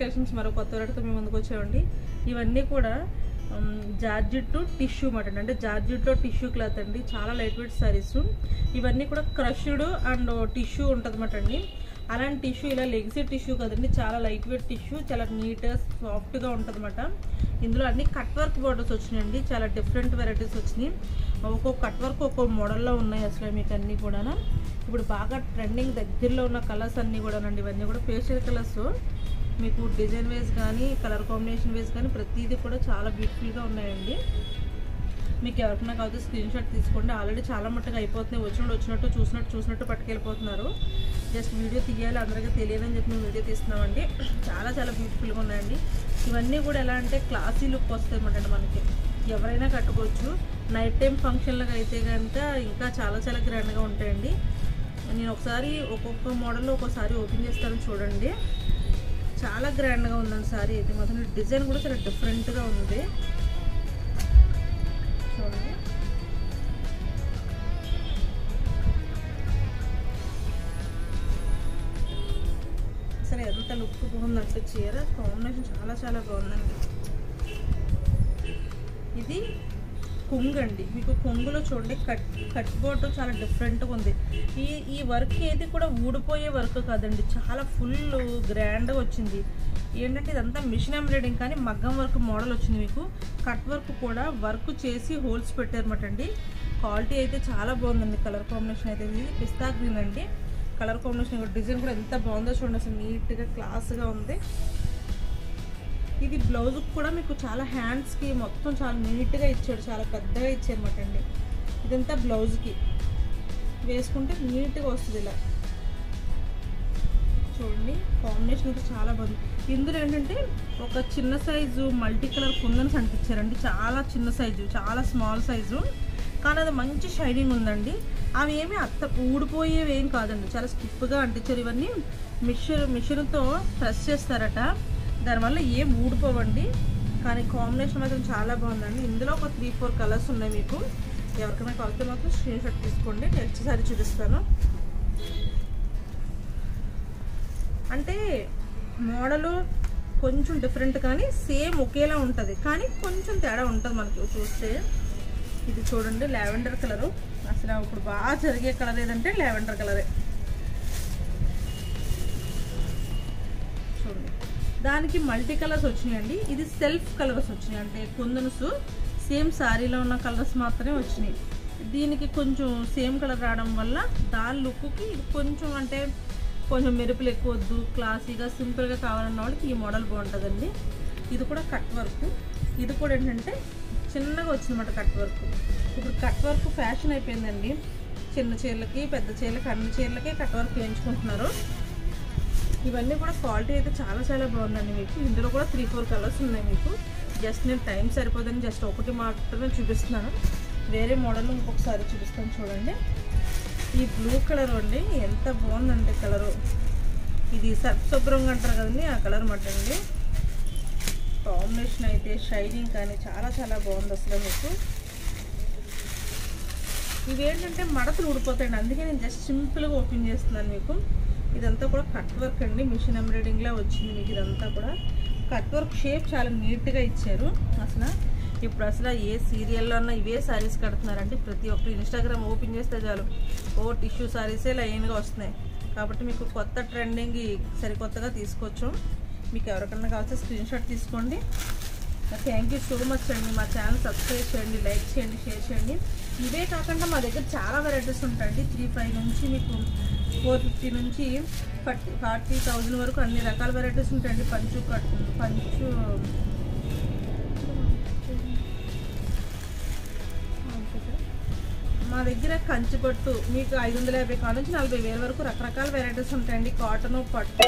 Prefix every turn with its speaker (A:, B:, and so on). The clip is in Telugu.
A: కలెక్షన్స్ మరో కొత్త వెరైటీతో మేము ముందుకు వచ్చామండి. ఇవన్నీ కూడా జార్జెట్ టిష్యూ మాట అంటే జార్జెట్లో టిష్యూ క్లాత్ అండి. చాలా లైట్ వెయిట్ సారీస్. ఇవన్నీ కూడా క్రష్డ్ అండ్ టిష్యూ ఉంటుందన్నమాట అండి. అలాంటి టిష్యూ ఇలా లెగ్సీ టిష్యూ కదండి, చాలా లైట్ వెయిట్ టిష్యూ, చాలా నీట్గా సాఫ్ట్గా ఉంటుందన్నమాట. ఇందులో అన్ని కట్ వర్క్ బోర్డర్స్ వచ్చినాయండి. చాలా డిఫరెంట్ వెరైటీస్ వచ్చినాయి. ఒక్కొక్క కట్ వర్క్ ఒక్కొక్క మోడల్లో ఉన్నాయి అసలు మీకు అన్నీ కూడా. ఇప్పుడు బాగా ట్రెండింగ్ దగ్గరలో ఉన్న కలర్స్ అన్నీ కూడానండి. ఇవన్నీ కూడా పేస్టల్ కలర్స్. మీకు డిజైన్ వైజ్ కానీ కలర్ కాంబినేషన్ వైజ్ కానీ ప్రతిదీ కూడా చాలా బ్యూటిఫుల్గా ఉన్నాయండి. మీకు ఎవరికైనా కావచ్చు స్క్రీన్ షాట్ తీసుకోండి. ఆల్రెడీ చాలా మట్టుగా అయిపోతున్నాయి. వచ్చినట్టు చూసినట్టు పట్టుకెళ్ళిపోతున్నారు. జస్ట్ వీడియో తీయాలి, అందరికీ తెలియాలని చెప్పి మేము వీడియో తీస్తున్నామండి. చాలా చాలా బ్యూటిఫుల్గా ఉన్నాయండి. ఇవన్నీ కూడా ఎలా అంటే క్లాసీ లుక్ వస్తాయి అన్నమాట. మనకి ఎవరైనా కట్టుకోవచ్చు. నైట్ టైం ఫంక్షన్లకు అయితే కనుక ఇంకా చాలా చాలా గ్రాండ్గా ఉంటాయండి. నేను ఒకసారి ఒక్కొక్క మోడల్లో ఒక్కోసారి ఓపెన్ చేస్తాను చూడండి. చాలా గ్రాండ్గా ఉందండి సారీ అయితే మాత్రం. డిజైన్ కూడా చాలా డిఫరెంట్గా ఉంది చూడండి. అసలు ఎంత లుక్ బాగుందంటే చీర కాంబినేషన్ చాలా చాలా బాగుందండి. ఇది కొంగు అండి. మీకు కొంగులో చూడండి కట్ బోర్డ్ చాలా డిఫరెంట్గా ఉంది. ఈ వర్క్ ఏది కూడా ఊడిపోయే వర్క్ కాదండి, చాలా ఫుల్ గ్రాండ్గా వచ్చింది. ఏంటంటే ఇదంతా మిషన్ ఎంబ్రాయిడింగ్ కానీ మగ్గం వర్క్ మోడల్ వచ్చింది. మీకు కట్ వర్క్ కూడా వర్క్ చేసి హోల్స్ పెట్టారన్నమాట అండి. క్వాలిటీ అయితే చాలా బాగుందండి. కలర్ కాంబినేషన్ అయితే ఇది పిస్తా గ్రీన్ అండి. కలర్ కాంబినేషన్ డిజైన్ కూడా ఎంత బాగుందో చూడండి. అసలు నీట్గా క్లాస్గా ఉంది. ఇది బ్లౌజ్ కూడా మీకు చాలా హ్యాండ్స్కి మొత్తం చాలా నీట్గా ఇచ్చాడు, చాలా పెద్దగా ఇచ్చారన్నమాట అండి. ఇదంతా బ్లౌజ్కి వేసుకుంటే నీట్గా వస్తుంది. ఇలా చూడండి కాంబినేషన్ అయితే చాలా బాగుంది. ఇందులో ఏంటంటే ఒక చిన్న సైజు మల్టీ కలర్ కుందన్స్ అంటించారండి. చాలా చిన్న సైజు, చాలా స్మాల్ సైజు, కానీ అది మంచి షైనింగ్ ఉందండి. అవి ఏమి ఊడిపోయేవి ఏం కాదండి, చాలా స్టిఫ్గా అంటించారు. ఇవన్నీ మిషన్తో ప్రెస్ చేస్తారట, దానివల్ల ఏం ఊడిపోవండి. కానీ కాంబినేషన్ మాత్రం చాలా బాగుందండి. ఇందులో ఒక 3-4 కలర్స్ ఉన్నాయి. మీకు ఎవరికైనా కావాలంటే మాత్రం స్క్రీన్ షాట్ తీసుకోండి. నెక్స్ట్ సారీ చూపిస్తాను. అంటే మోడలు కొంచెం డిఫరెంట్ కానీ సేమ్ ఒకేలా ఉంటుంది, కానీ కొంచెం తేడా ఉంటుంది మనకి చూస్తే. ఇది చూడండి లావెండర్ కలరు. అసలు ఇప్పుడు బాగా జరిగే కలర్ ఏదంటే లావెండర్ కలరే. చూడండి దానికి మల్టీ కలర్స్ వచ్చినాయండి. ఇది సెల్ఫ్ కలర్స్ వచ్చినాయి, అంటే కుందన్స్ సేమ్ శారీలో ఉన్న కలర్స్ మాత్రమే వచ్చినాయి. దీనికి కొంచెం సేమ్ కలర్ రావడం వల్ల దాని లుక్కి ఇది కొంచెం అంటే కొంచెం మెరుపులు ఎక్కువ వద్దు, క్లాసీగా సింపుల్గా కావాలన్న వాళ్ళకి ఈ మోడల్ బాగుంటుందండి. ఇది కూడా కట్ వర్క్. ఇది కూడా ఏంటంటే చిన్నగా వచ్చిందన్నమాట కట్ వర్క్. ఇప్పుడు కట్ వర్క్ ఫ్యాషన్ అయిపోయిందండి. చిన్న చీరలకి పెద్ద చీరలకి అన్ని చీరలకి కట్ వర్క్ వేయించుకుంటున్నారు. ఇవన్నీ కూడా క్వాలిటీ అయితే చాలా చాలా బాగుందండి. మీకు ఇందులో కూడా 3-4 కలర్స్ ఉన్నాయి. మీకు జస్ట్ నేను టైం సరిపోదని జస్ట్ ఒకటి మాత్రమే చూపిస్తున్నాను. వేరే మోడల్ ఇంకొకసారి చూపిస్తాను చూడండి. ఈ బ్లూ కలర్ అండి ఎంత బాగుందంటే కలరు. ఇది సర్పశుభ్రంగా అంటారు కదండి, ఆ కలర్ మాట అండి. కాంబినేషన్ అయితే షైనింగ్ కానీ చాలా చాలా బాగుంది అసలు. మీకు ఇవేంటంటే మడతలు ఊడిపోతాయండి, అందుకే నేను జస్ట్ సింపుల్గా ఓపెన్ చేస్తున్నాను. మీకు ఇదంతా కూడా కట్ వర్క్ అండి, మిషన్ ఎంబ్రాయిడింగ్లా వచ్చింది. మీకు ఇదంతా కూడా కట్ వర్క్ షేప్ చాలా నీట్గా ఇచ్చారు. అసలు ఇప్పుడు అసలు ఏ సీరియల్లో అన్నా ఇవే శారీస్ కడుతున్నారంటే ప్రతి ఒక్కరు ఇన్స్టాగ్రామ్ ఓపెన్ చేస్తే చాలు టిష్యూ శారీసే లైన్గా వస్తున్నాయి. కాబట్టి మీకు కొత్త ట్రెండింగ్ సరికొత్తగా తీసుకోవచ్చు. మీకు ఎవరికన్నా కావాల్సిన స్క్రీన్ షాట్ తీసుకోండి. థ్యాంక్ యూ సో మచ్ అండి. మా ఛానల్ సబ్స్క్రైబ్ చేయండి, లైక్ చేయండి, షేర్ చేయండి. ఇవే కాకుండా మా దగ్గర చాలా వెరైటీస్ ఉంటాయండి. 3-5 నుంచి మీకు 450 నుంచి 40,000 వరకు అన్ని రకాల వెరైటీస్ ఉంటాయండి. పంచు మా దగ్గర కంచిపట్టు మీకు 550 కాడ నుంచి 40,000 వరకు రకరకాల వెరైటీస్ ఉంటాయండి. కాటన్, పట్టు,